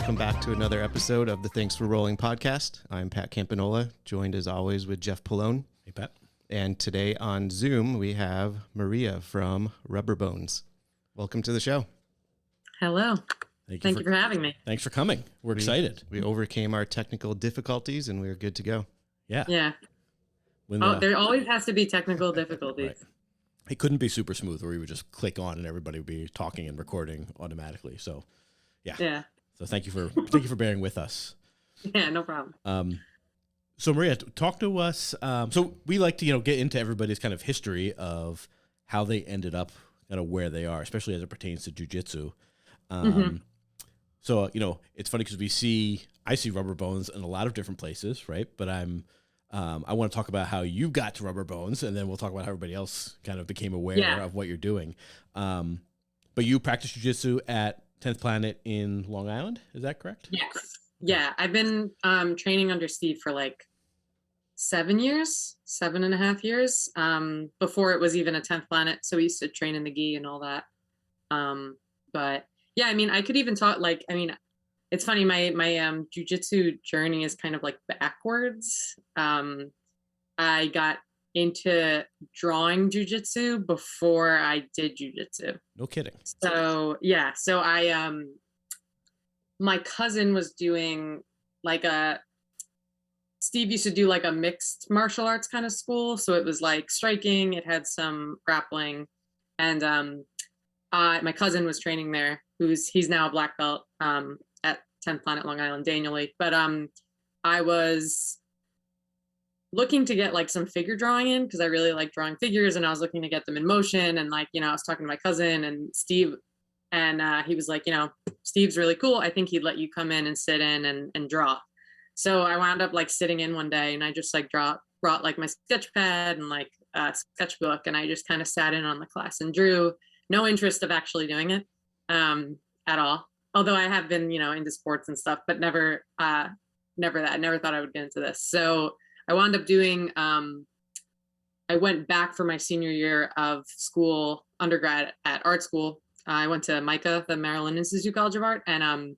welcome back to another episode of the Thanks for Rolling podcast. I'm Pat Campanola, joined as always with Jeff Pallone. Hey, Pat. And today on Zoom, we have Maria from Rubber Bones. Welcome to the show. Hello. Thank you for having me. Thanks for coming. We're excited. We overcame our technical difficulties and we're good to go. Yeah. Yeah. There always has to be technical difficulties. Right. It couldn't be super smooth where we would just click on and everybody would be talking and recording automatically. So, yeah. So thank you for bearing with us. Yeah, no problem. So Maria, talk to us. So we like to, get into everybody's kind of history of how they ended up kind of where they are, especially as it pertains to jiu-jitsu. So, it's funny because I see Rubber Bones in a lot of different places, right? But I want to talk about how you got to Rubber Bones, and then we'll talk about how everybody else kind of became aware of what you're doing. But you practice jiu-jitsu at 10th Planet in Long Island, is that correct? Yes. Yeah, I've been training under Steve for like 7.5 years, before it was even a 10th Planet. So we used to train in the gi and all that. But yeah, I could even talk it's funny, my jiu-jitsu journey is kind of like backwards. I got into drawing jiu-jitsu before I did jiu-jitsu. No kidding. So yeah, so my cousin was doing Steve used to do like a mixed martial arts kind of school. So it was like striking, it had some grappling, and my cousin was training there. He's now a black belt at 10th Planet Long Island, Daniel Lee. But I was looking to get like some figure drawing in because I really like drawing figures, and I was looking to get them in motion. And I was talking to my cousin and Steve, and he was like, Steve's really cool. I think he'd let you come in and sit in and draw. So I wound up like sitting in one day, and I just like brought like my sketch pad and like a sketchbook, and I just kind of sat in on the class and drew. No interest of actually doing it at all. Although I have been, into sports and stuff, but never that. I never thought I would get into this. So I wound up doing, I went back for my senior year of school, undergrad at art school. I went to MICA, the Maryland Institute College of Art, and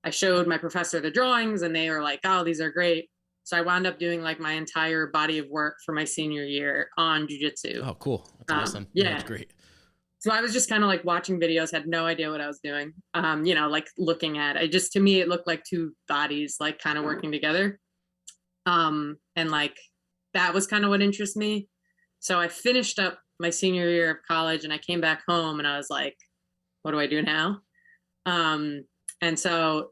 I showed my professor the drawings, and they were like, oh, these are great. So I wound up doing like my entire body of work for my senior year on jiu-jitsu. Oh, cool. That's awesome. Yeah. That's great. So I was just kind of like watching videos, had no idea what I was doing. Like looking at it, to me, it looked like two bodies, like kind of working together. And like, that was kind of what interests me. So I finished up my senior year of college, and I came back home, and I was like, what do I do now? And so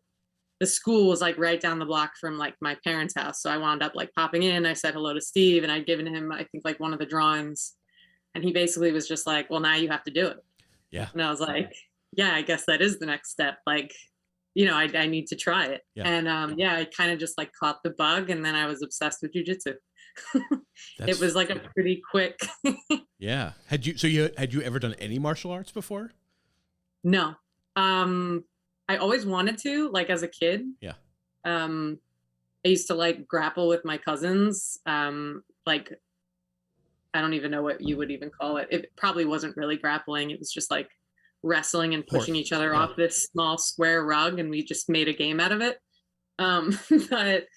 the school was like right down the block from like my parents' house. So I wound up like popping in. I said hello to Steve, and I'd given him, I think, like one of the drawings. And he basically was just like, well, now you have to do it. Yeah. And I was like, yeah, I guess that is the next step. Like, I need to try it. Yeah. And I kind of just like caught the bug, and then I was obsessed with jiu-jitsu. It was like a pretty quick. Yeah. Had you ever done any martial arts before? No. I always wanted to, like as a kid. Yeah. I used to like grapple with my cousins. Like, I don't even know what you would even call it. It probably wasn't really grappling. It was just like wrestling and pushing each other off this small square rug, and we just made a game out of it. But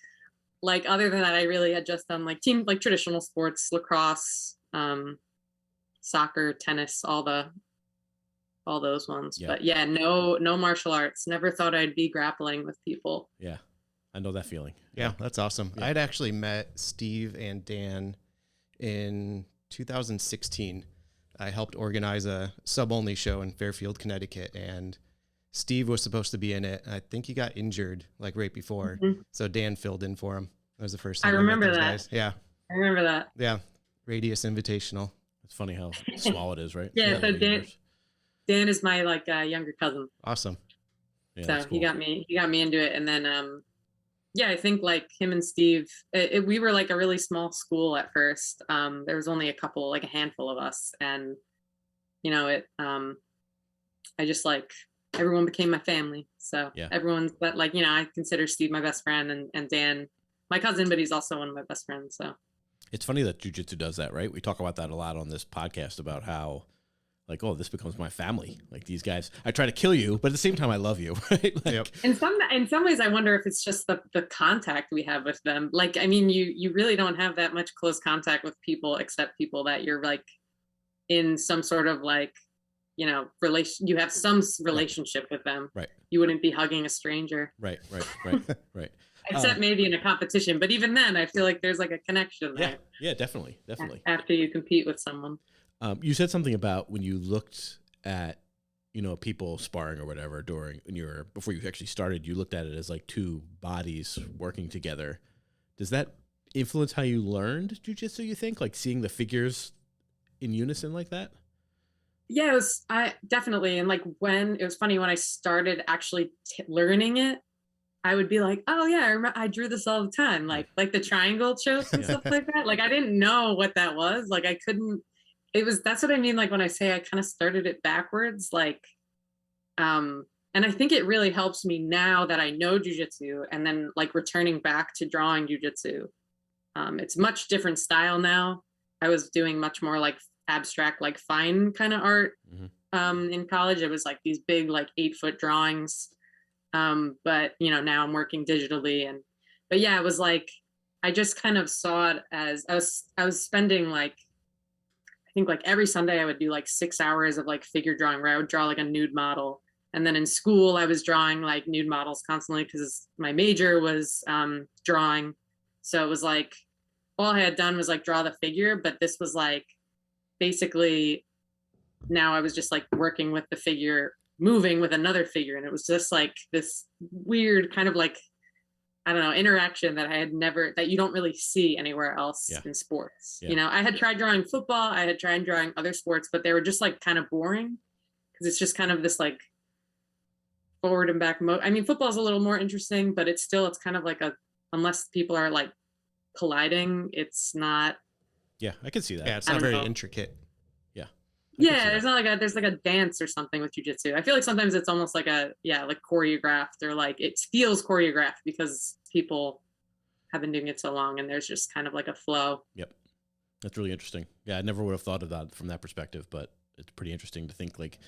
like, other than that, I really had just done like traditional sports, lacrosse, soccer, tennis, all those ones. Yeah. But yeah, no martial arts. Never thought I'd be grappling with people. Yeah. I know that feeling. Yeah, that's awesome. Yeah. I'd actually met Steve and Dan in 2016. I helped organize a sub-only show in Fairfield, Connecticut, and Steve was supposed to be in it. I think he got injured like right before, so Dan filled in for him. That was the first time I remember that. Guys. Yeah, I remember that. Yeah, Radius Invitational. It's funny how small it is, right? Yeah, so Dan is my like younger cousin. Awesome. Yeah, so cool. He got me into it, and then I think like him and Steve, we were like a really small school at first. There was only a handful of us, and I just like, everyone became my family. So everyone's, but like, I consider Steve my best friend, and Dan my cousin, but he's also one of my best friends. So it's funny that jiu-jitsu does that, right? We talk about that a lot on this podcast, about how like, oh, this becomes my family. Like these guys, I try to kill you, but at the same time, I love you. Right? Like, Yep. In some ways, I wonder if it's just the contact we have with them. Like, I mean, you really don't have that much close contact with people except people that you're like in some sort of like, you know, you have some relationship with them. Right. You wouldn't be hugging a stranger. Right. Except maybe in a competition. But even then, I feel like there's like a connection there. Yeah, definitely. After you compete with someone. You said something about when you looked at, you know, people sparring or whatever before you actually started, you looked at it as like two bodies working together. Does that influence how you learned jiu-jitsu, you think? Like seeing the figures in unison like that? Yeah, I definitely. And like it was funny when I started actually learning it, I would be like, oh yeah, I drew this all the time. Like the triangle choke and stuff like that. Like I didn't know what that was. Like I couldn't, that's what I mean. Like when I say I kind of started it backwards, like, and I think it really helps me now that I know jujitsu and then like returning back to drawing jujitsu. It's much different style now. I was doing much more like abstract, like fine kind of art. In college, it was like these big, like 8-foot drawings. But you know, now I'm working digitally but yeah, it was like, I just kind of saw it as I was spending like, I think like every Sunday I would do like 6 hours of like figure drawing where I would draw like a nude model. And then in school, I was drawing like nude models constantly because my major was drawing. So it was like, all I had done was like draw the figure, but this was like, basically now I was just like working with the figure, moving with another figure. And it was just like this weird kind of like, I don't know, interaction that that you don't really see anywhere else in sports. You know, I had tried drawing football, I had tried drawing other sports, but they were just like kind of boring because it's just kind of this like forward and back I mean, football is a little more interesting, but it's kind of like unless people are like colliding, it's not. Yeah, I can see that. Yeah, it's not very intricate. Yeah, there's like a dance or something with jiu-jitsu. I feel like sometimes it's almost like like choreographed, or like it feels choreographed because people have been doing it so long and there's just kind of like a flow. Yep. That's really interesting. Yeah, I never would have thought of that from that perspective, but it's pretty interesting to think like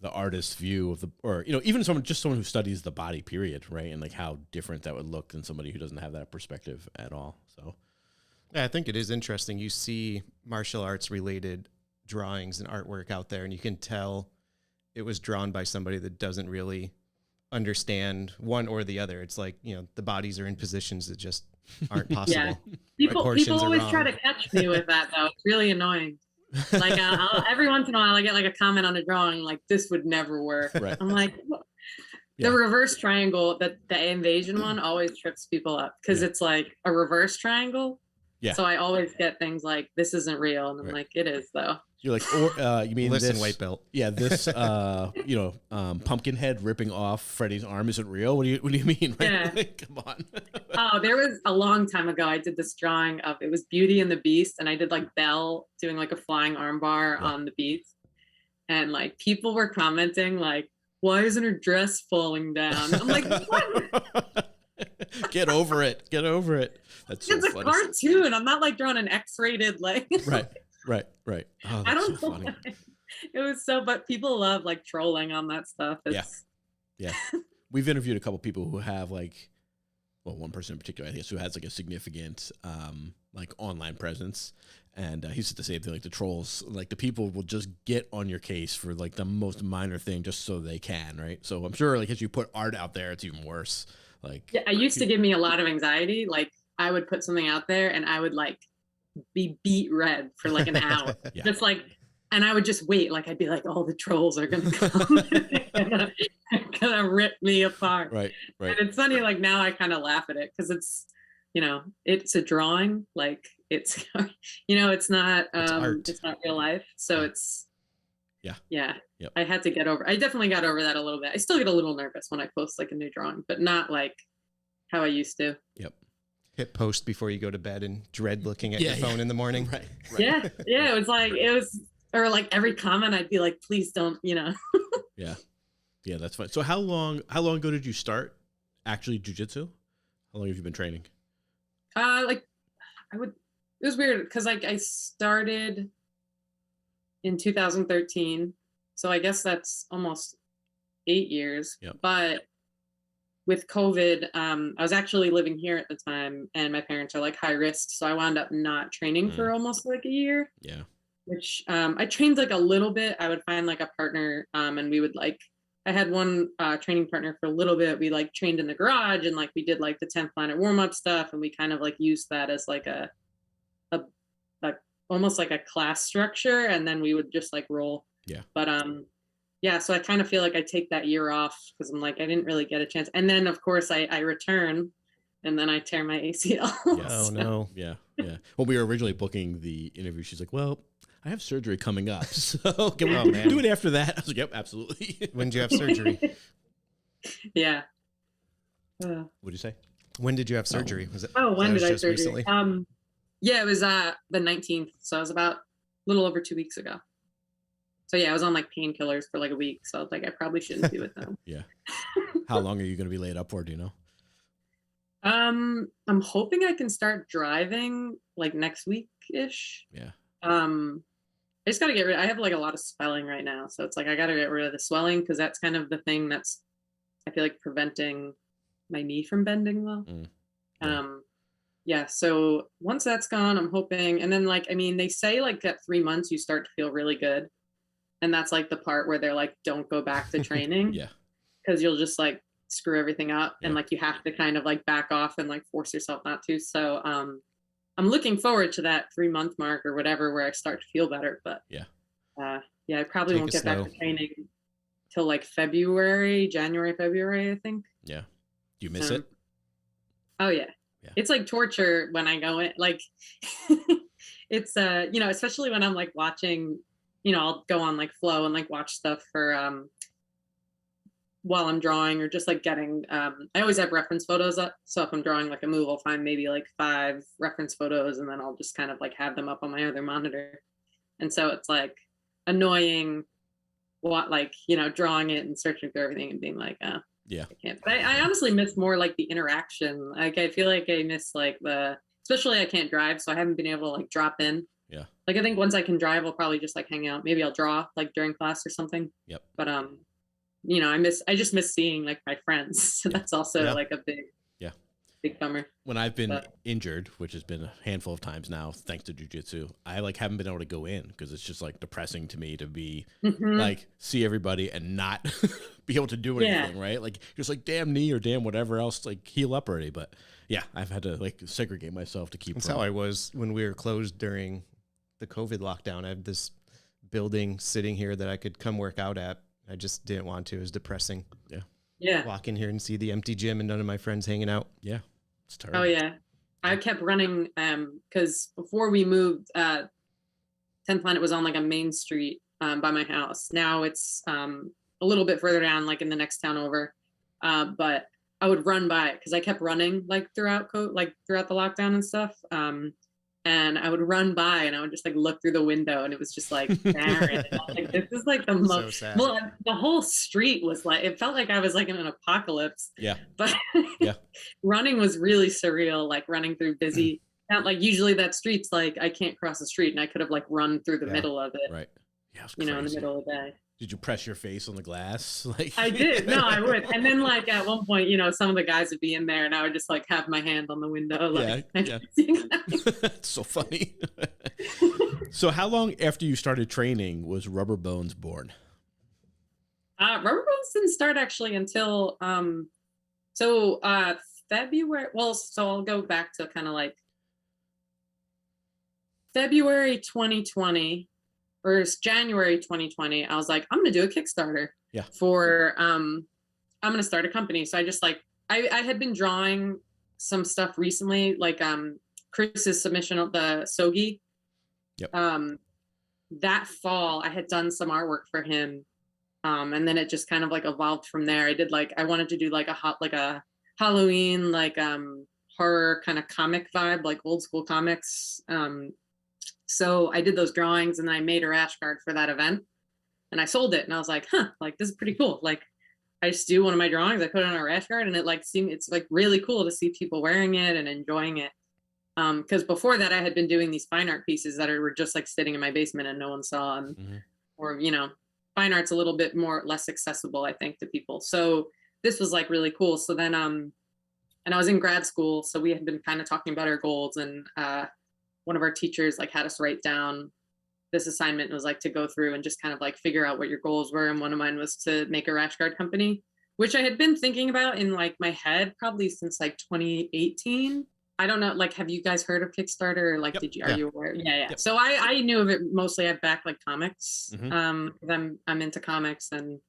the artist's view of or, you know, even someone who studies the body period, right? And like how different that would look than somebody who doesn't have that perspective at all. So yeah, I think it is interesting. You see martial arts related drawings and artwork out there, and you can tell it was drawn by somebody that doesn't really understand one or the other. It's like, you know, the bodies are in positions that just aren't possible. People always try to catch me with that though. It's really annoying. Like every once in a while I get like a comment on a drawing like, this would never work. Right. I'm like, the reverse triangle, the invasion one always trips people up because it's like a reverse triangle. Yeah. So I always get things like, this isn't real. And I'm like, it is though. You're like, or you mean listen, this white belt? Yeah, this you know, Pumpkinhead ripping off Freddy's arm isn't real. What do you mean? Right? Yeah. Like, come on. Oh, there was a long time ago. I did this drawing of it was Beauty and the Beast, and I did like Belle doing like a flying armbar on the Beast, and like people were commenting like, "Why isn't her dress falling down?" I'm like, "What?" Get over it. Get over it. That's so it's a funny. cartoon. I'm not like drawing an X-rated like. Right. Oh, I don't so know. funny. It was but people love like trolling on that stuff. Yeah. We've interviewed a couple people who have like, well, one person in particular, I guess, who has like a significant like online presence. And he said the same thing, like the trolls, like the people will just get on your case for like the most minor thing just so they can, right? So I'm sure like as you put art out there, it's even worse. Like, yeah, it used to give me a lot of anxiety. Like I would put something out there and I would like be beat red for like an hour. Just like, and I would just wait. Like I'd be like, oh, the trolls are gonna come, gonna rip me apart. Right. And it's funny. Like now I kind of laugh at it because it's, you know, it's a drawing. Like it's, you know, it's not real life. So it's, yeah. Yep. I had to get over. I definitely got over that a little bit. I still get a little nervous when I post like a new drawing, but not like how I used to. Yep. Hit post before you go to bed and dread looking at your phone in the morning. Right. Yeah. It was or like every comment I'd be like, please don't, you know. Yeah, that's fine. So how long ago did you start actually jiu-jitsu? How long have you been training? It was weird because like I started in 2013 So I guess that's almost 8 years. Yep. But with COVID, I was actually living here at the time, and my parents are like high risk, so I wound up not training for almost like a year. Yeah. Which I trained like a little bit. I would find like a partner, and we would like. I had one training partner for a little bit. We like trained in the garage, and like we did like the 10th Planet warm up stuff, and we kind of like used that as like a almost like a class structure, and then we would just like roll. Yeah. But yeah, so I kind of feel like I take that year off because I'm like, I didn't really get a chance. And then of course I return, and then I tear my ACL. Yeah. Oh no. Yeah. Yeah. When we were originally booking the interview, she's like, well, I have surgery coming up. So can we do it after that? I was like, yep, absolutely. When did you have surgery? Yeah. What'd you say? When did you have surgery? Was it? When did I have surgery? Recently? Yeah, it was the 19th. So it was about a little over 2 weeks ago. So yeah, I was on like painkillers for like a week. So I was like, I probably shouldn't do it then. Yeah. How long are you going to be laid up for? Do you know? I'm hoping I can start driving like next week-ish. Yeah. I just got to get rid. I have like a lot of swelling right now. So it's like, I got to get rid of the swelling because that's kind of the thing that's, I feel like, preventing my knee from bending well. Yeah. Yeah. So once that's gone, I'm hoping. And then like, I mean, they say like at 3 months, you start to feel really good. And that's like the part where they're like, don't go back to training. Yeah. Because you'll just like screw everything up. Yeah. And like, you have to kind of like back off and like force yourself not to. So, I'm looking forward to that 3 month mark or whatever, where I start to feel better, but yeah, I probably won't get back to training till like January, February, I think. Yeah. Do you miss it? Oh yeah. It's like torture when I go in, like, it's, especially when I'm like watching, I'll go on like Flow and like watch stuff for, while I'm drawing, or just like getting, I always have reference photos up. So if I'm drawing like a move, I'll find maybe like 5 reference photos, and then I'll just kind of like have them up on my other monitor. And so it's like annoying drawing it and searching through everything and being like, yeah, I can't. But I honestly miss more like the interaction. Like I feel like I miss like especially I can't drive, so I haven't been able to like drop in. Yeah. Like I think once I can drive, I'll probably just like hang out. Maybe I'll draw like during class or something. Yep. But I just miss seeing like my friends. So that's also like a big bummer. When I've been injured, which has been a handful of times now, thanks to Jiu Jitsu, I like haven't been able to go in because it's just like depressing to me to be like see everybody and not be able to do anything, right? Like just like damn knee or damn whatever else, like heal up already. But yeah, I've had to like segregate myself to keep. That's how I was when we were closed during the COVID lockdown. I had this building sitting here that I could come work out at. I just didn't want to. It was depressing. Yeah. Yeah. Walk in here and see the empty gym and none of my friends hanging out. Yeah. It's terrible. Oh yeah. I kept running because before we moved, 10th Planet was on like a main street by my house. Now it's a little bit further down, like in the next town over. But I would run by it because I kept running like throughout the lockdown and stuff. And I would run by and I would just like look through the window, and it was just like barren. And I was like, this is like the most, sad. Well, the whole street was like, it felt like I was like in an apocalypse. Yeah. But yeah, running was really surreal, like running through busy, not like usually that street's like, I can't cross the street, and I could have like run through the middle of it. Right. Yeah. In the middle of the day. Did you press your face on the glass? Like I did. No, I would. And then like at one point, some of the guys would be in there, and I would just like have my hand on the window. Like, yeah. It's so funny. So how long after you started training was Rubber Bones born? Rubber Bones didn't start actually until February. Well, so I'll go back to kind of like February 2020. Or it's January 2020, I was like, I'm going to do a Kickstarter for, I'm going to start a company. So I just like, I had been drawing some stuff recently, like Chris's submission of the Sogi. Yep. That fall, I had done some artwork for him. And then it just kind of like evolved from there. I wanted to do like a Halloween, like horror kind of comic vibe, like old school comics. So I did those drawings, and then I made a rash guard for that event, and I sold it. And I was like, like this is pretty cool. Like I just do one of my drawings, I put it on a rash guard, and it's like really cool to see people wearing it and enjoying it. Because before that, I had been doing these fine art pieces that were just like sitting in my basement and no one saw, and or fine art's a little bit less accessible, I think, to people. So this was like really cool. So then, and I was in grad school, so we had been kind of talking about our goals, and one of our teachers like had us write down this assignment. Was like to go through and just kind of like figure out what your goals were. And one of mine was to make a rash guard company, which I had been thinking about in like my head probably since like 2018. I don't know, like, have you guys heard of Kickstarter? Or like, are you aware? Yeah. Yep. So I knew of it mostly. I backed like comics. I'm into comics, and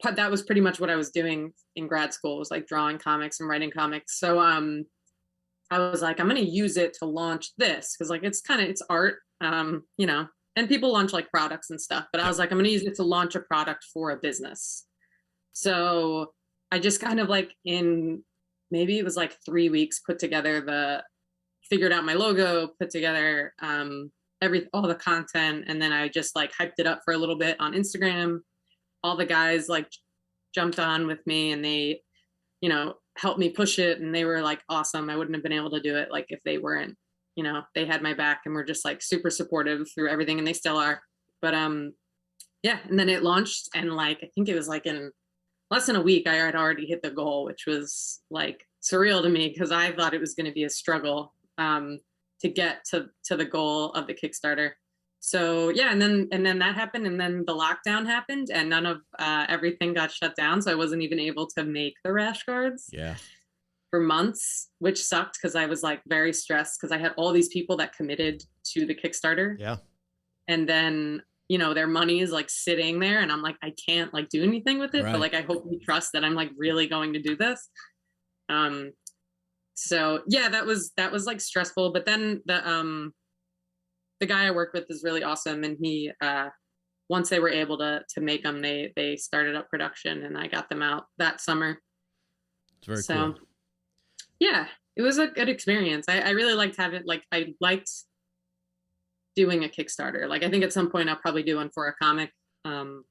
that was pretty much what I was doing in grad school, was like drawing comics and writing comics. So I was like, I'm going to use it to launch this, because like it's art, you know, and people launch like products and stuff. But I was like, I'm going to use it to launch a product for a business. So I just kind of like maybe it was like 3 weeks, figured out my logo, put together all the content, and then I just like hyped it up for a little bit on Instagram. All the guys like jumped on with me, and they, you know, helped me push it, and they were like awesome. I wouldn't have been able to do it like if they weren't, you know, they had my back and were just like super supportive through everything, and they still are. But yeah, and then it launched, and like I think it was like in less than a week I had already hit the goal, which was like surreal to me, because I thought it was going to be a struggle to get to the goal of the Kickstarter. So yeah, and then that happened, and then the lockdown happened, and none of everything got shut down, so I wasn't even able to make the rash guards for months, which sucked, because I was like very stressed, because I had all these people that committed to the Kickstarter, and then, you know, their money is like sitting there, and I'm like, I can't like do anything with it, but like I hope you trust that I'm like really going to do this. So yeah, that was like stressful. But then the guy I work with is really awesome, and he once they were able to make them, they started up production, and I got them out that summer. It's very cool. Yeah, it was a good experience. I really liked I liked doing a Kickstarter. Like I think at some point I'll probably do one for a comic in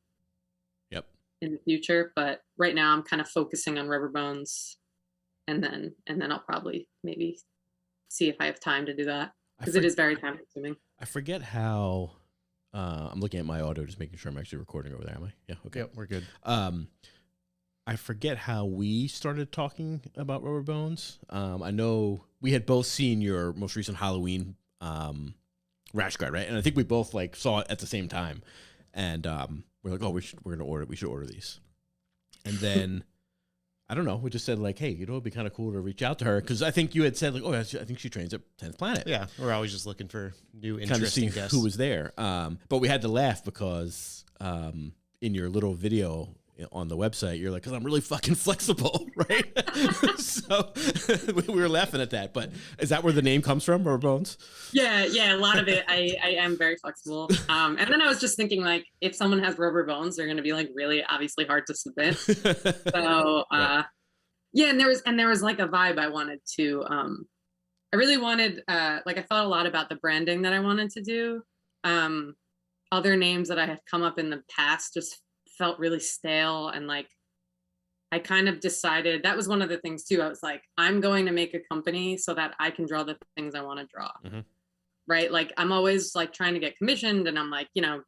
the future, but right now I'm kind of focusing on Rubber Bones, and then I'll probably maybe see if I have time to do that, because it is very time consuming. I forget how I'm looking at my audio, just making sure I'm actually recording over there. Am I? Yeah. Okay. Yep, we're good. I forget how we started talking about Rubber Bones. I know we had both seen your most recent Halloween rash guard, right? And I think we both like saw it at the same time, and we're like, oh, we should order these. And then I don't know, we just said like, hey, you know, it'd be kind of cool to reach out to her, because I think you had said like, oh, I think she trains at 10th Planet. Yeah, we're always just looking for new interesting guests. Who was there. But we had to laugh because in your little video on the website, you're like, because I'm really fucking flexible, right? So we were laughing at that. But is that where the name comes from, Rubber Bones? Yeah, a lot of it. I am very flexible. And then I was just thinking, like, if someone has rubber bones, they're going to be like really obviously hard to submit. So yeah, and there was like a vibe I wanted to. I really wanted like I thought a lot about the branding that I wanted to do. Other names that I had come up in the past just felt really stale, and like I kind of decided that was one of the things too. I was like, I'm going to make a company so that I can draw the things I want to draw. Right? Like I'm always like trying to get commissioned, and I'm like, you know,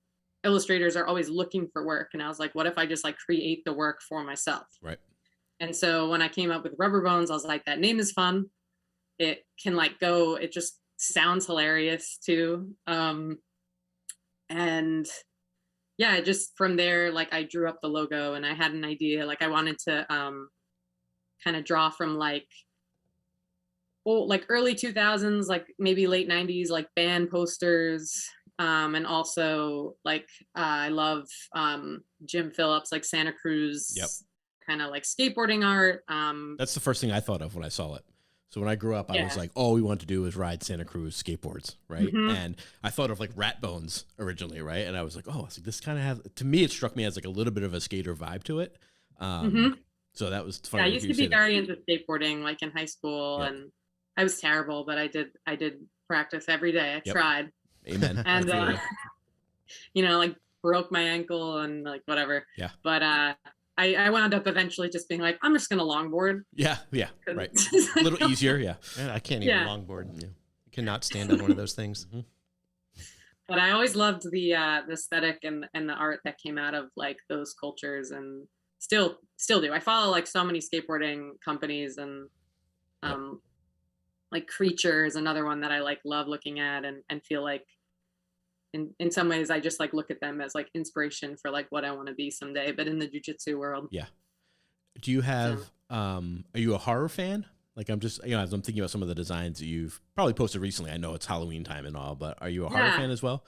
illustrators are always looking for work, and I was like, what if I just like create the work for myself? Right. And so when I came up with Rubber Bones, I was like, that name is fun. It can like go, it just sounds hilarious too. And yeah, just from there, like I drew up the logo, and I had an idea, like I wanted to kind of draw from like early 2000s, like maybe late 90s, like band posters, and also like I love Jim Phillips, like Santa Cruz, kind of like skateboarding art. That's the first thing I thought of when I saw it. So when I grew up, I was like, all we want to do is ride Santa Cruz skateboards, right? And I thought of like Rat Bones originally, right? And I was like, oh, so this kind of has, to me, it struck me as like a little bit of a skater vibe to it. So that was fun. Yeah, I used to be very into skateboarding, like in high school, and I was terrible, but I did practice every day. I tried. Amen. And you know, like broke my ankle and like whatever. Yeah. But I wound up eventually just being like, I'm just gonna longboard. Yeah, right. A little easier, yeah. I can't even longboard. I cannot stand on one of those things. But I always loved the aesthetic and the art that came out of like those cultures, and still do. I follow like so many skateboarding companies, and um like Creature is another one that I like love looking at, and feel like in some ways I just like look at them as like inspiration for like what I want to be someday, but in the jiu-jitsu world. Yeah. Do you have are you a horror fan? Like I'm just, as I'm thinking about some of the designs that you've probably posted recently. I know it's Halloween time and all, but are you a horror fan as well?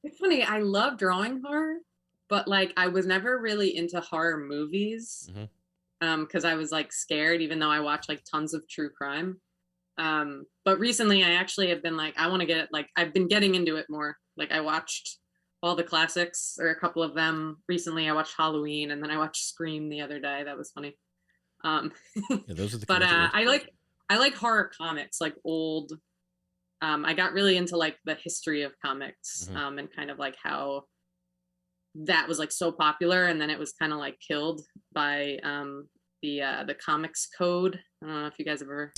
It's funny, I love drawing horror, but like I was never really into horror movies. Because I was like scared, even though I watch like tons of true crime. But recently I actually have been like, I want to get like, I've been getting into it more. Like I watched all the classics, or a couple of them recently. I watched Halloween, and then I watched Scream the other day. That was funny. Yeah, those are the but I like horror comics, like old. I got really into like the history of comics, and kind of like how that was like so popular, and then it was kind of like killed by the comics code. I don't know if you guys have ever.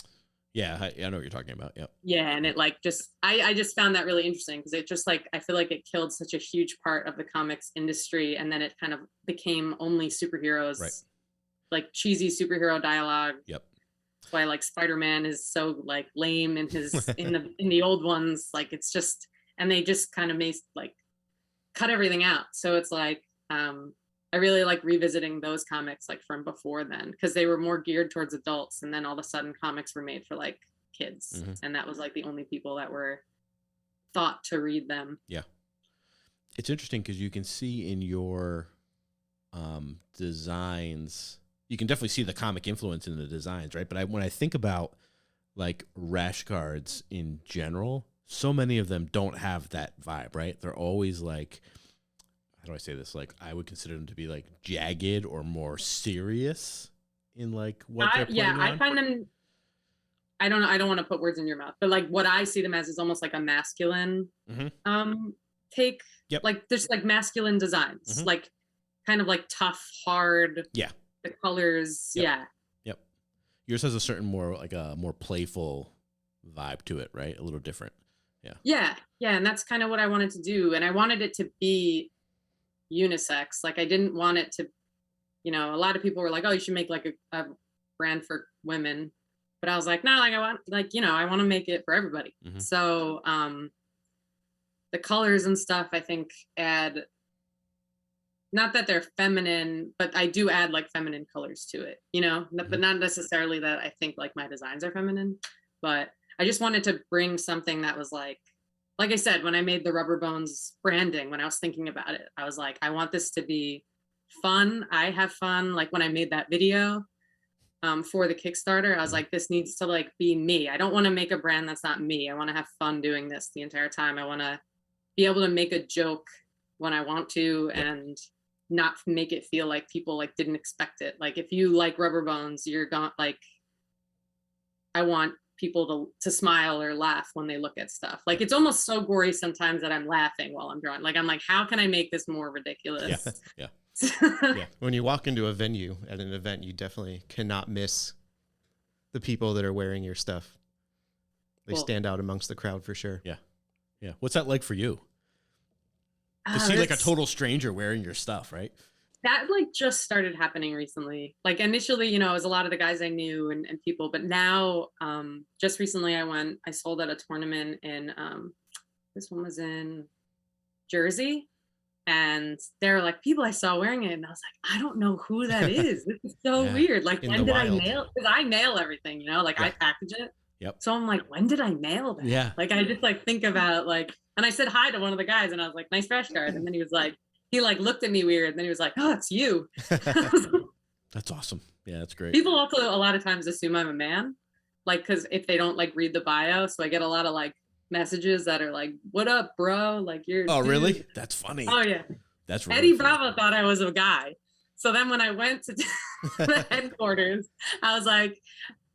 Yeah, I know what you're talking about. Yep. Yeah, and it like just I just found that really interesting, because it just like I feel like it killed such a huge part of the comics industry, and then it kind of became only superheroes, right? Like cheesy superhero dialogue. Yep. That's why like Spider-Man is so like lame in his in the old ones. Like it's just, and they just kind of made like cut everything out. So it's like I really like revisiting those comics like from before then, because they were more geared towards adults, and then all of a sudden comics were made for like kids, and that was like the only people that were thought to read them. Yeah, it's interesting because you can see in your designs, you can definitely see the comic influence in the designs, right? But when I think about like rash guards in general, so many of them don't have that vibe, right? They're always like, how do I say this? Like I would consider them to be like jagged or more serious in like what they're putting on. I find them, I don't know, I don't want to put words in your mouth, but like what I see them as is almost like a masculine take. Yep. Like there's like masculine designs, like kind of like tough, hard. Yeah. The colors. Yep. Yeah. Yep. Yours has a certain more like a more playful vibe to it, right? A little different. Yeah. Yeah. Yeah. And that's kind of what I wanted to do. And I wanted it to be unisex. Like I didn't want it to, a lot of people were like, oh, you should make like a brand for women. But I was like, no, like I want to make it for everybody. So the colors and stuff, I think add, not that they're feminine, but I do add like feminine colors to it, but not necessarily that I think like my designs are feminine, but I just wanted to bring something that was like I said, when I made the Rubber Bones branding, when I was thinking about it, I was like, I want this to be fun. I have fun. Like when I made that video for the Kickstarter, I was like, this needs to like be me. I don't want to make a brand that's not me. I want to have fun doing this the entire time. I want to be able to make a joke when I want to, and not make it feel like people like didn't expect it. Like if you like Rubber Bones, you're gone. Like I want people to smile or laugh when they look at stuff. Like it's almost so gory sometimes that I'm laughing while I'm drawing. Like I'm like, how can I make this more ridiculous? Yeah. Yeah. When you walk into a venue at an event, you definitely cannot miss the people that are wearing your stuff. They stand out amongst the crowd for sure. Yeah. Yeah. What's that like for you? To see like a total stranger wearing your stuff, right? That like just started happening recently. Like initially, it was a lot of the guys I knew and people, but now just recently I sold at a tournament in this one was in Jersey, and there were like people I saw wearing it, and I was like, I don't know who that is. This is so weird. Like when did I mail? Because I mail everything, like I package it. Yep. So I'm like, when did I mail that? Yeah. Like I just like think about like, and I said hi to one of the guys, and I was like, nice rash guard, and then he was like. He like looked at me weird, and then he was like, "Oh, it's you." That's awesome. Yeah, that's great. People also a lot of times assume I'm a man, like because if they don't like read the bio, so I get a lot of like messages that are like, "What up, bro?" Like you're. Oh, really? That's funny. Oh yeah. That's really Eddie funny. Bravo thought I was a guy, so then when I went to the headquarters, I was like,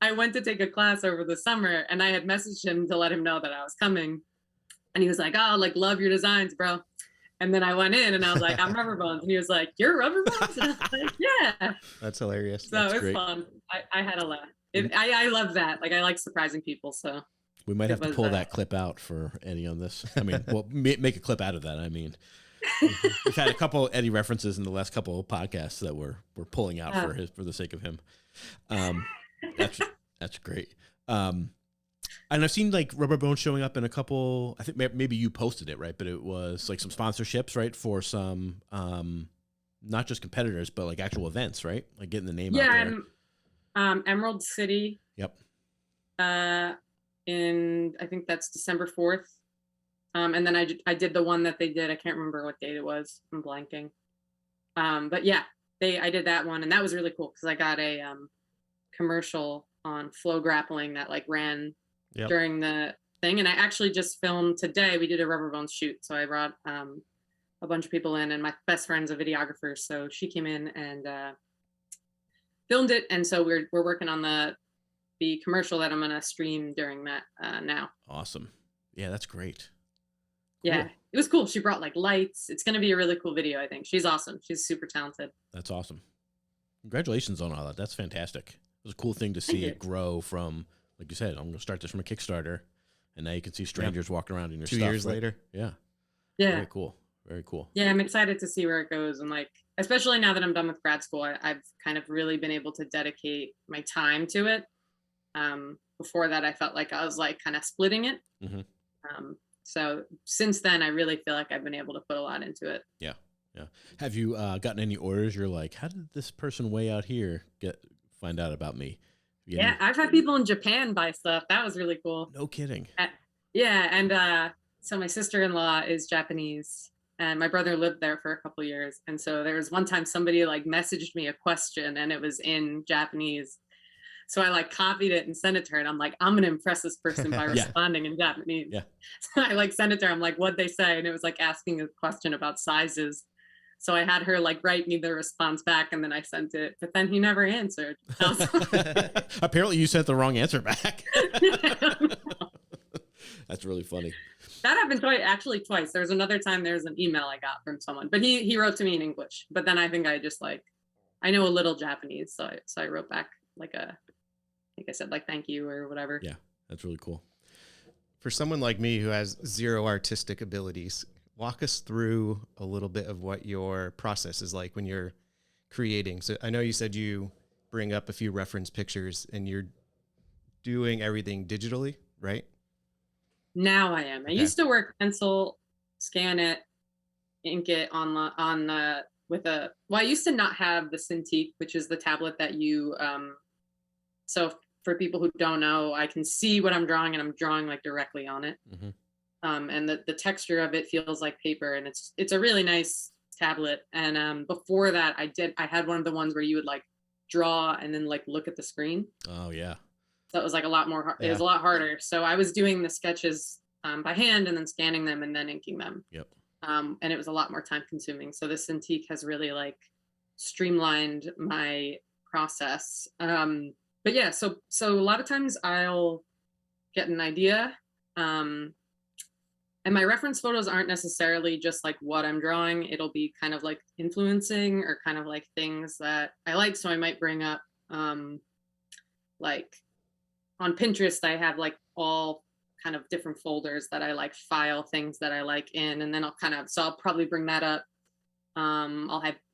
I went to take a class over the summer, and I had messaged him to let him know that I was coming, and he was like, "Oh, like love your designs, bro." And then I went in and I was like, I'm Rubber Bones. And he was like, you're Rubber Bones? And I was like, yeah. That's hilarious. So it's fun. I had a laugh. I love that. Like, I like surprising people. So We might have to pull that clip out for Eddie on this. I mean, well, make a clip out of that. I mean, we've had a couple Eddie references in the last couple of podcasts that we're pulling out for the sake of him. That's great. And I've seen like Rubber Bones showing up in a couple. I think maybe you posted it, right? But it was like some sponsorships, right, for some not just competitors, but like actual events, right? Like getting the name out there. Yeah, Emerald City. Yep. In I think that's December 4th. And then I did the one that they did. I can't remember what date it was. I'm blanking. But yeah, I did that one, and that was really cool because I got a commercial on Flow Grappling that like ran during the thing. And I actually just filmed today. We did a Rubber Bones shoot, so I brought a bunch of people in, and my best friend's a videographer, so she came in and filmed it. And so we're working on the commercial that I'm gonna stream during that now. Awesome. Yeah, that's great. Yeah, cool. It was cool. She brought like lights. It's going to be a really cool video, I think. She's awesome. She's super talented. That's awesome. Congratulations on all that. That's fantastic. It was a cool thing to see it grow from, like you said, I'm going to start this from a Kickstarter, and now you can see strangers walking around in your stuff. 2 years later. Yeah. Yeah. Very cool. Very cool. Yeah, I'm excited to see where it goes. And like, especially now that I'm done with grad school, I've kind of really been able to dedicate my time to it. Before that, I felt like I was like kind of splitting it. Mm-hmm. So since then, I really feel like I've been able to put a lot into it. Yeah. Yeah. Have you gotten any orders? You're like, how did this person way out here find out about me? Yeah, I've had people in Japan buy stuff. That was really cool. No kidding. Yeah. And so my sister-in-law is Japanese, and my brother lived there for a couple of years. And so there was one time somebody like messaged me a question, and it was in Japanese. So I like copied it and sent it to her, and I'm like, I'm gonna impress this person by responding in Japanese. Yeah. So I like sent it to her. I'm like, what'd they say? And it was like asking a question about sizes. So I had her like write me the response back, and then I sent it. But then he never answered. Apparently, you sent the wrong answer back. That's really funny. That happened twice. There was another time there was an email I got from someone, but he wrote to me in English. But then I think I just like, I know a little Japanese, so I wrote back like I said, like, thank you or whatever. Yeah, that's really cool. For someone like me who has zero artistic abilities, walk us through a little bit of what your process is like when you're creating. So I know you said you bring up a few reference pictures and you're doing everything digitally, right? Now I am. I used to work pencil, scan it, ink it well, I used to not have the Cintiq, which is the tablet that you, so for people who don't know, I can see what I'm drawing, and I'm drawing like directly on it. Mm-hmm. And the texture of it feels like paper, and it's a really nice tablet. And before that, I had one of the ones where you would like draw and then like look at the screen. Oh yeah. So it was like a lot more, it was a lot harder. So I was doing the sketches by hand and then scanning them and then inking them. Yep. And it was a lot more time consuming. So the Cintiq has really like streamlined my process. But yeah, so a lot of times I'll get an idea, and my reference photos aren't necessarily just like what I'm drawing. It'll be kind of like influencing or kind of like things that I like. So I might bring up, like on Pinterest, I have like all kind of different folders that I like file things that I like in, and then I'll probably bring that up.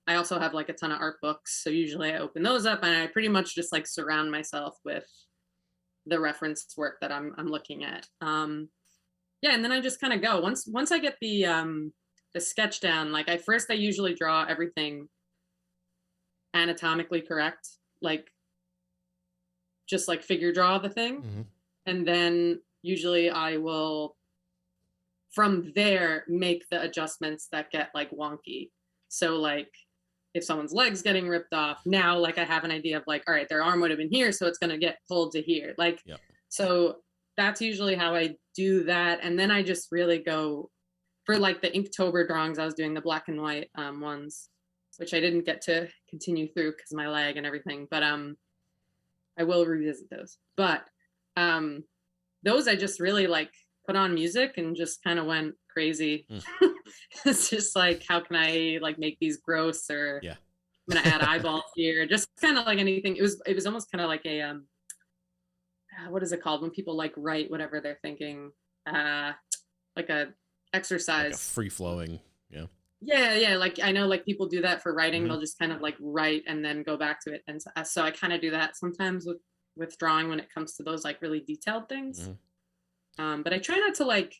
I also have like a ton of art books. So usually I open those up, and I pretty much just like surround myself with the reference work that I'm looking at. Yeah. And then I just kind of go once I get the sketch down, like I usually draw everything anatomically correct, like just like figure draw the thing. Mm-hmm. And then usually I will, from there, make the adjustments that get like wonky. So like if someone's leg's getting ripped off, now like I have an idea of like, all right, their arm would have been here, so it's going to get pulled to here. Like, yep. So that's usually how I do that. And then I just really go for like the Inktober drawings. I was doing the black and white ones, which I didn't get to continue through because of my leg and everything. But I will revisit those. But those I just really like put on music and just kind of went crazy. It's just like, how can I like make these gross, or I'm gonna add eyeballs here, just kind of like anything. It was almost kind of like a what is it called when people like write whatever they're thinking, like a exercise, like a free flowing. Yeah. Yeah, like I know like people do that for writing. Mhm. They'll just kind of like write and then go back to it. And so I kind of do that sometimes with drawing when it comes to those like really detailed things. But I try not to like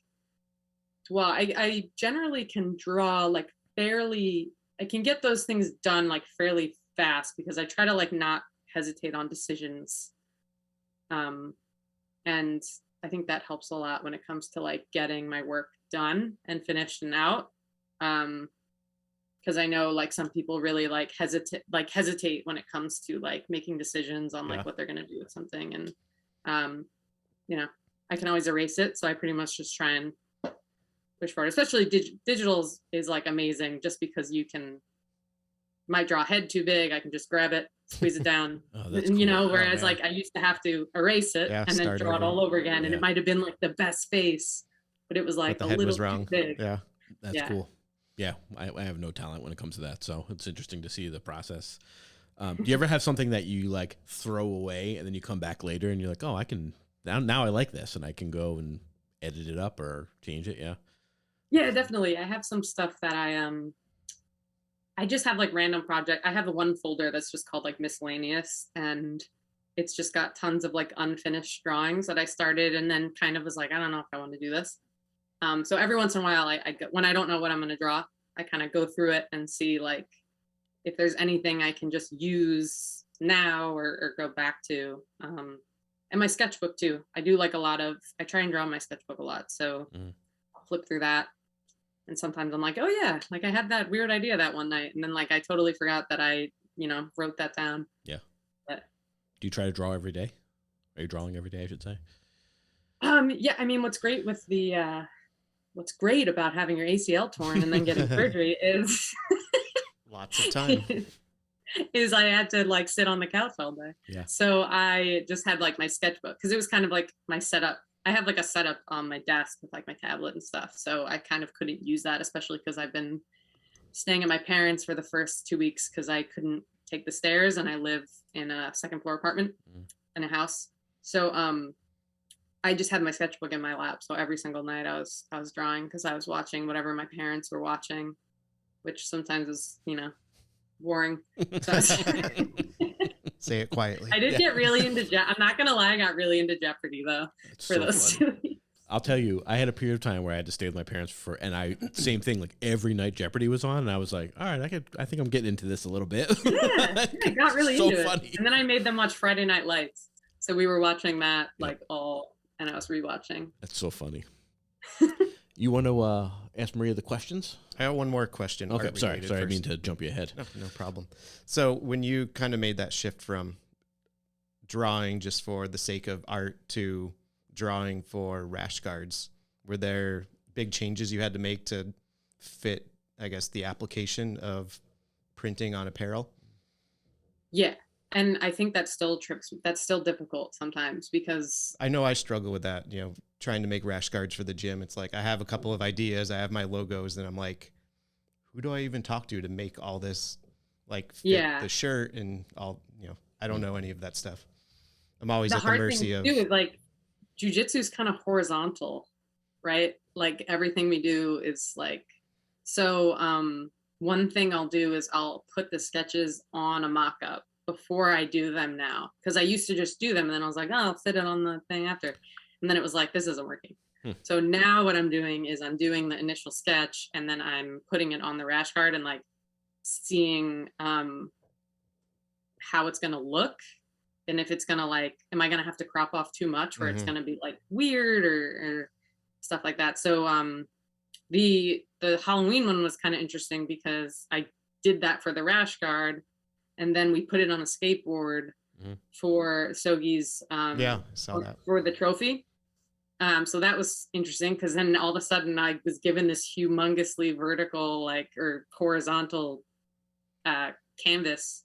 dwell. I generally can draw like fairly, I can get those things done like fairly fast because I try to like not hesitate on decisions. And I think that helps a lot when it comes to like getting my work done and finished and out. Because I know like some people really like hesitate when it comes to like making decisions on like what they're gonna do with something. And you know, I can always erase it. So I pretty much just try and push forward. Especially digital is like amazing just because you might draw a head too big, I can just grab it, squeeze it down. And, you know, whereas like I used to have to erase it and then draw it all over again. And it might have been like the best face, but it was like the a head little was wrong. too big. Yeah. That's cool. Yeah. I have no talent when it comes to that. So it's interesting to see the process. Do you ever have something that you like throw away and then you come back later and you're like, oh, I can now I like this and I can go and edit it up or change it? Yeah. Yeah, definitely. I have some stuff that I just have like random project. I have one folder that's just called like miscellaneous, and it's just got tons of like unfinished drawings that I started and then kind of was like, I don't know if I want to do this. So every once in a while, when I don't know what I'm going to draw, I kind of go through it and see like if there's anything I can just use now or go back to. And my sketchbook too. I do like I try and draw in my sketchbook a lot. So I'll flip through that. And sometimes I'm like, oh yeah, like I had that weird idea that one night. And then like I totally forgot that I, wrote that down. Yeah. But do you try to draw every day? Are you drawing every day, I should say? Yeah, I mean, what's great about having your ACL torn and then getting surgery is lots of time. is I had to like sit on the couch all day. Yeah. So I just had like my sketchbook because it was kind of like my setup. I have like a setup on my desk with like my tablet and stuff. So I kind of couldn't use that, especially because I've been staying at my parents for the first 2 weeks because I couldn't take the stairs and I live in a second floor apartment in a house. So I just had my sketchbook in my lap. So every single night I was drawing because I was watching whatever my parents were watching, which sometimes is, boring. So Say it quietly. I did get really into I'm not gonna lie, I got really into Jeopardy though. It's for so those funny. 2 weeks. I'll tell you, I had a period of time where I had to stay with my parents same thing, like every night Jeopardy was on, and I was like, all right, I think I'm getting into this a little bit. I got really so into funny. it. And then I made them watch Friday Night Lights. So we were watching that and I was rewatching. That's so funny. You want to ask Maria the questions? I have one more question. Okay, sorry, first. I mean to jump you ahead. No problem. So when you kind of made that shift from drawing just for the sake of art to drawing for rash guards, were there big changes you had to make to fit, I guess, the application of printing on apparel? Yeah. And I think that's still difficult sometimes because I know I struggle with that, trying to make rash guards for the gym. It's like I have a couple of ideas, I have my logos, and I'm like, who do I even talk to make all this like fit the shirt and all, I don't know any of that stuff. I'm always at the mercy of is like jiu-jitsu is kind of horizontal, right? Like everything we do is like, so one thing I'll do is I'll put the sketches on a mock-up before I do them now. Because I used to just do them and then I was like, oh, I'll fit it on the thing after. And then it was like, this isn't working. So now what I'm doing is I'm doing the initial sketch and then I'm putting it on the rash guard and like seeing how it's going to look. And if it's going to like, am I going to have to crop off too much where it's going to be like weird or stuff like that. So the Halloween one was kind of interesting because I did that for the rash guard. And then we put it on a skateboard for Sogi's I saw that. For the trophy. So that was interesting because then all of a sudden I was given this humongously vertical or horizontal canvas.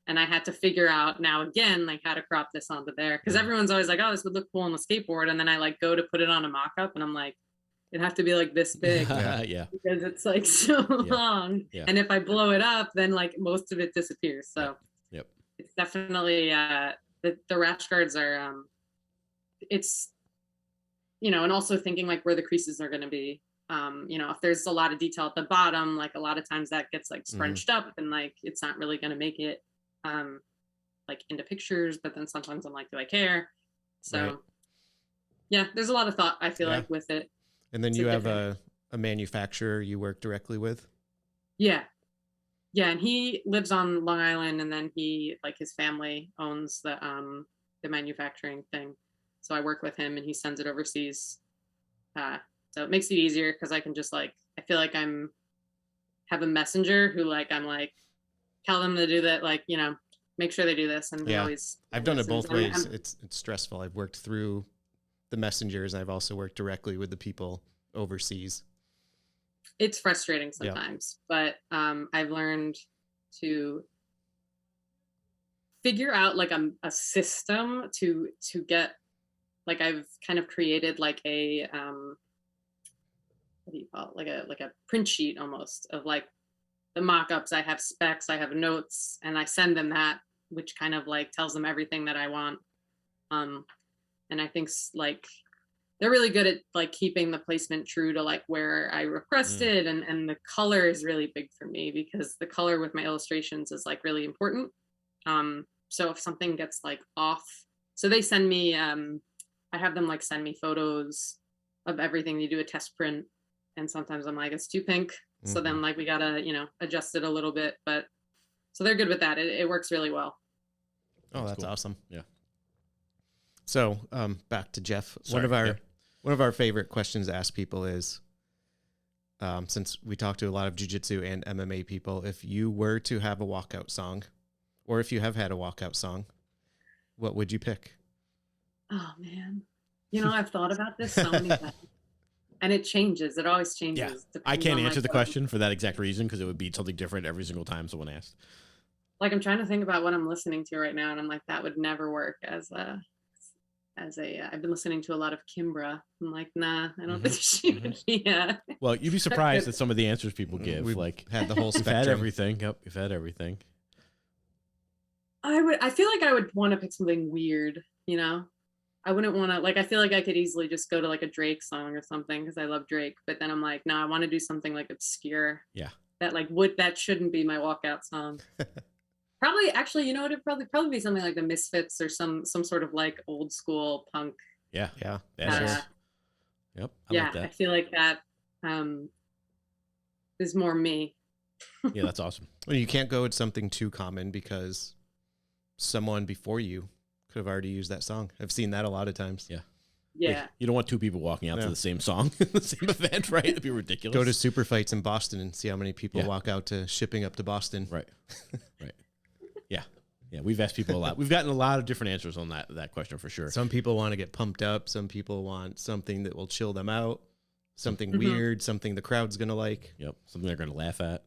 And I had to figure out now again, like how to crop this onto there. Because everyone's always like, oh, this would look cool on the skateboard. And then I like go to put it on a mock-up and I'm like, it'd have to be like this big. Yeah. Because it's like so long. Yeah. And if I blow it up, then like most of it disappears. So Yep. it's definitely the rash guards are it's, and also thinking like where the creases are going to be. If there's a lot of detail at the bottom, like a lot of times that gets like scrunched up and like it's not really going to make it like into pictures, but then sometimes I'm like, do I care? So yeah, there's a lot of thought, I feel like, with it. And then you have a manufacturer you work directly with? Yeah. Yeah, and he lives on Long Island, and then his family owns the manufacturing thing. So I work with him and he sends it overseas. So it makes it easier because I can just like, I feel like have a messenger who like, I'm like, tell them to do that, like, make sure they do this. And I've done it both ways. It's stressful. I've worked through the messengers, and I've also worked directly with the people overseas. It's frustrating sometimes, but I've learned to figure out like a system to get, like, I've kind of created like a what do you call it? Like a print sheet almost of like the mock-ups. I have specs, I have notes, and I send them that, which kind of like tells them everything that I want. And I think like they're really good at like keeping the placement true to like where I requested, and the color is really big for me because the color with my illustrations is like really important. So if something gets like off, so they send me, I have them like send me photos of everything. They do a test print, and sometimes I'm like, it's too pink. So then like we gotta, adjust it a little bit, but so they're good with that. It works really well. Oh, that's cool. Awesome. Yeah. So, back to Jeff. One of our favorite questions to ask people is, since we talk to a lot of jiu-jitsu and MMA people, if you were to have a walkout song, or if you have had a walkout song, what would you pick? Oh man, I've thought about this so many times, and it changes. It always changes. Yeah. I can't answer the question for that exact reason because it would be something different every single time someone asked. Like I'm trying to think about what I'm listening to right now, and I'm like, that would never work as I've been listening to a lot of Kimbra. I'm like, nah, I don't think she would be. Well, you'd be surprised at some of the answers people give. We've like had the whole spectrum. We've had everything. Yep, we've had everything. I feel like I would want to pick something weird, I wouldn't want to, like, I feel like I could easily just go to like a Drake song or something because I love Drake, but then I'm like, no, I want to do something like obscure. Yeah. That like that shouldn't be my walkout song. Probably, actually, it'd probably be something like the Misfits or some sort of like old school punk. Yeah. Yeah. Yep. Like that. I feel like that is more me. Yeah, that's awesome. Well, you can't go with something too common because someone before you could have already used that song. I've seen that a lot of times. Yeah. Yeah. Like, you don't want two people walking out to the same song in the same event, right? It'd be ridiculous. Go to super fights in Boston and see how many people walk out to shipping up to Boston. Right. Right. Yeah. Yeah. We've asked people a lot. We've gotten a lot of different answers on that question for sure. Some people want to get pumped up. Some people want something that will chill them out. Something weird, something the crowd's going to like. Yep. Something they're going to laugh at.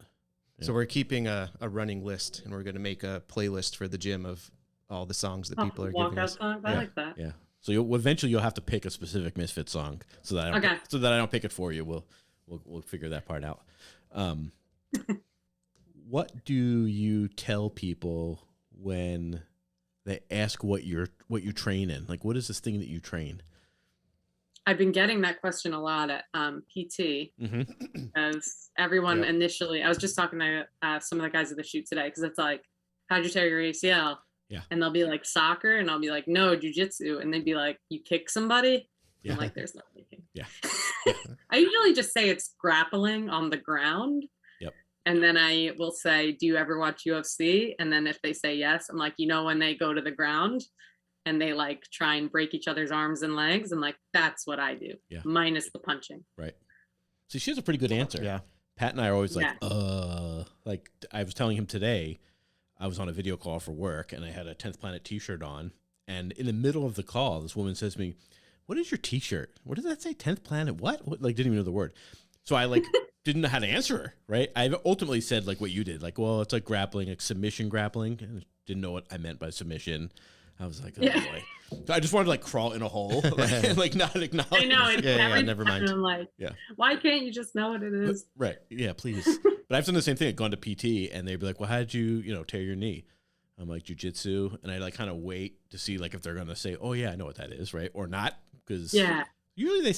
Yep. So we're keeping a running list, and we're going to make a playlist for the gym of all the songs that people are giving us. Songs? I like that. Yeah. So eventually you'll have to pick a specific Misfit song so that I don't pick it for you. We'll figure that part out. What do you tell people when they ask what you train in? Like, what is this thing that you train? I've been getting that question a lot at PT, as everyone initially. I was just talking to some of the guys at the shoot today because it's like, how'd you tear your ACL? Yeah. And they'll be like, soccer, and I'll be like, no, jiu-jitsu, and they'd be like, you kick somebody? Yeah. I'm like, there's no kicking. Yeah. I usually just say it's grappling on the ground. Yep. And then I will say, do you ever watch UFC? And then if they say yes, I'm like, when they go to the ground and they like try and break each other's arms and legs, I'm like, that's what I do. Yeah. Minus the punching. Right. See, she has a pretty good answer. Yeah. Pat and I are always like I was telling him today, I was on a video call for work and I had a 10th Planet t-shirt on. And in the middle of the call, this woman says to me, what is your t-shirt? What does that say? 10th Planet? What? Like, didn't even know the word. So I like didn't know how to answer her, right? I ultimately said like what you did. Like, well, it's like grappling, like submission grappling. And didn't know what I meant by submission. I was like, oh boy. So I just wanted to like crawl in a hole, like not acknowledge. I know. It's never mind. I'm like, why can't you just know what it is? Right. Yeah, please. But I've done the same thing. I've gone to PT and they'd be like, well, how did you, tear your knee? I'm like, jiu-jitsu. And I like kind of wait to see like if they're going to say, oh yeah, I know what that is. Right. Or not. Because usually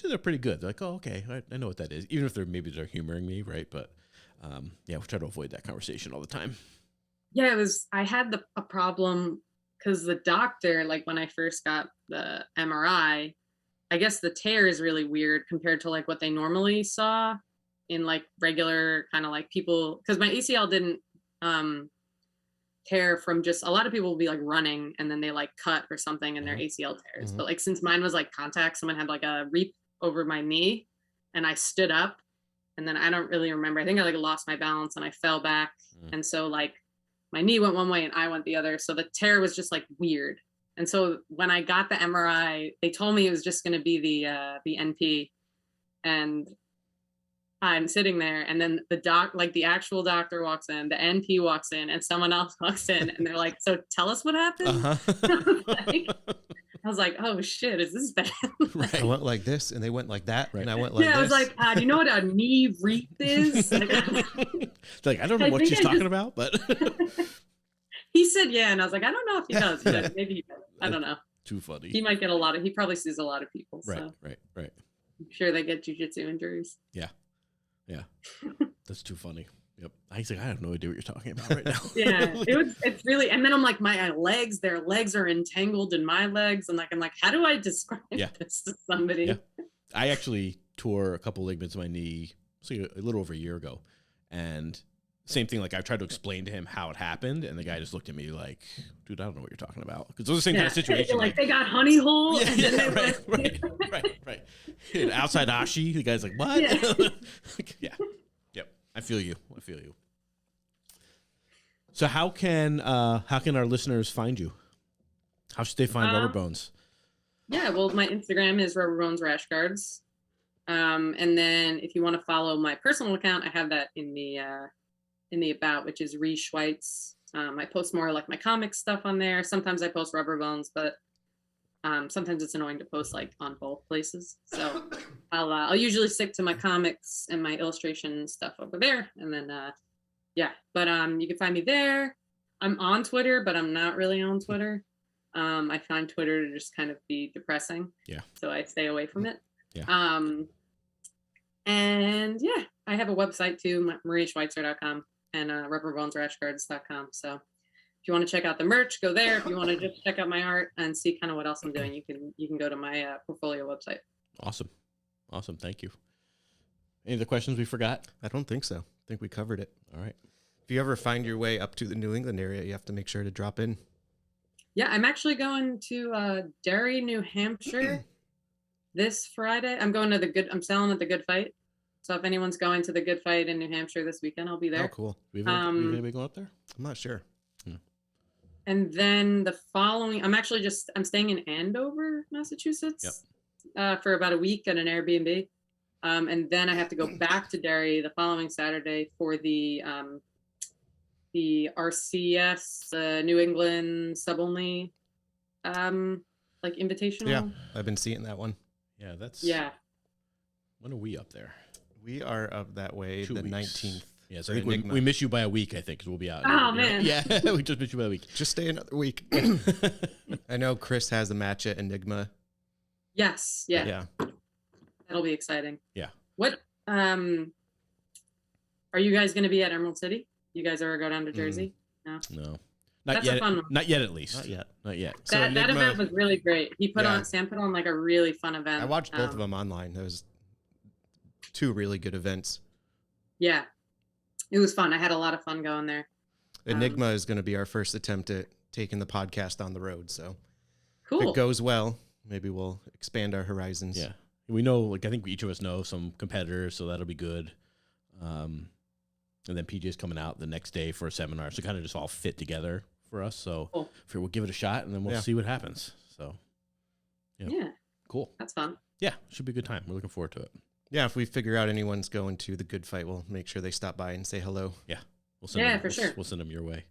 they're pretty good. They're like, oh, okay. I know what that is. Even if they're humoring me. Right. But we try to avoid that conversation all the time. Yeah, I had a problem because the doctor, like when I first got the MRI, I guess the tear is really weird compared to like what they normally saw in like regular kind of like people, because my ACL didn't tear from just, a lot of people will be like running and then they like cut or something and their ACL tears. But like since mine was like contact, someone had like a reap over my knee and I stood up and then I don't really remember. I think I like lost my balance and I fell back. And so like my knee went one way and I went the other. So the tear was just like weird. And so when I got the MRI, they told me it was just going to be the NP, and I'm sitting there, and then the actual doctor walks in, the NP walks in, and someone else walks in, and they're like, "So tell us what happened." I was like, "Oh shit, is this bad?" I went like this, and they went like that, and I went like this. I was like, "Do you know what a knee reap is?" Like, I don't know what she's talking about, but he said, "Yeah," and I was like, "I don't know if he does. But maybe he does. I don't know." Too funny. He might get he probably sees a lot of people. So. Right. I'm sure they get jiu-jitsu injuries. Yeah. That's too funny. Yep. He's like, I have no idea what you're talking about right now. It's really, and then I'm like, their legs are entangled in my legs. And I'm like, how do I describe this to somebody? Yeah. I actually tore a couple ligaments in my knee a little over a year ago. And same thing, like I tried to explain to him how it happened, and the guy just looked at me like, dude, I don't know what you're talking about. Because it was the same kind of situation. Like they got honey hole. Right. And outside Ashi, the guy's like, what? Yep. I feel you. So how can our listeners find you? How should they find Rubberbones? Yeah, well, my Instagram is Rubberbonesrashguards. And then if you want to follow my personal account, I have that in the about, which is Maria Schweitzer. I post more like my comic stuff on there. Sometimes I post Rubber Bones, but sometimes it's annoying to post like on both places. So I'll usually stick to my comics and my illustration stuff over there. And then, but you can find me there. I'm on Twitter, but I'm not really on Twitter. I find Twitter to just kind of be depressing. Yeah. So I stay away from it. Yeah. And I have a website too, mariaschweitzer.com and rubberbonesrashguards.com. So if you want to check out the merch, go there. If you want to just check out my art and see kind of what else I'm doing, you can go to my portfolio website. Awesome. Thank you. Any other questions we forgot? I don't think so. I think we covered it. All right. If you ever find your way up to the New England area, you have to make sure to drop in. Yeah, I'm actually going to Derry, New Hampshire this Friday. I'm selling at the Good Fight. So if anyone's going to the Good Fight in New Hampshire this weekend, I'll be there. Oh, cool. We have anybody going up there? I'm not sure. And then the following, I'm staying in Andover, Massachusetts, for about a week at an Airbnb. And then I have to go back to Derry the following Saturday for the RCS, New England sub-only, like invitational. Yeah, I've been seeing that one. Yeah, when are we up there? We are up that way 2 the weeks. 19th. Yeah, so we miss you by a week, I think, because we'll be out. Oh, man. Yeah, we just miss you by a week. Just stay another week. I know Chris has a match at Enigma. Yes. Yeah. That'll be exciting. Yeah. What, are you guys going to be at Emerald City? You guys ever go down to Jersey? No. Not That's yet. a fun one. Not yet, at least. Not yet. So that event was really great. Sam put on like a really fun event. I watched both of them online. There was 2 really good events. Yeah. It was fun. I had a lot of fun going there. Enigma is going to be our first attempt at taking the podcast on the road. So cool. If it goes well, maybe we'll expand our horizons. Yeah. We know, I think each of us know some competitors, so that'll be good. And then PJ's coming out the next day for a seminar. So kind of just all fit together for us. So cool. We'll give it a shot and then we'll see what happens. So, yeah. Cool. That's fun. Yeah. Should be a good time. We're looking forward to it. Yeah. If we figure out anyone's going to the Good Fight, we'll make sure they stop by and say hello. Yeah. We'll send them, for sure. We'll send them your way.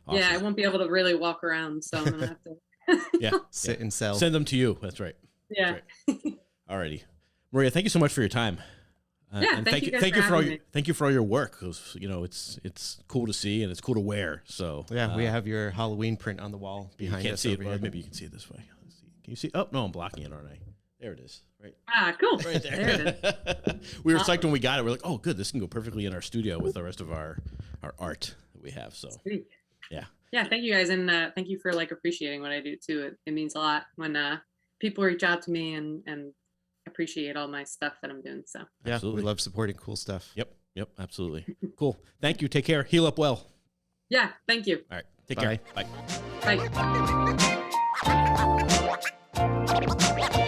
Awesome. Yeah. I won't be able to really walk around. So I'm going to have to sit and sell. Send them to you. That's right. Yeah. That's right. Alrighty. Maria, thank you so much for your time. Yeah, and thank you for having me. thank you for all your work. 'Cause, you know, it's cool to see and it's cool to wear. So yeah, we have your Halloween print on the wall behind you can't us. see it. Over here. Maybe you can see it this way. Let's see. Can you see? Oh no, I'm blocking it, aren't I? There it is. Right. Ah, cool. Right there. There it is. We were psyched when we got it. We're like, oh, good. This can go perfectly in our studio with the rest of our art that we have. So, Sweet. yeah. Yeah, thank you guys, and thank you for like appreciating what I do too. It means a lot when people reach out to me and appreciate all my stuff that I'm doing. So yeah, Absolutely. we love supporting cool stuff. Yep. Absolutely. Cool. Thank you. Take care. Heal up well. yeah, thank you. All right. Take Bye. care. Bye. Bye.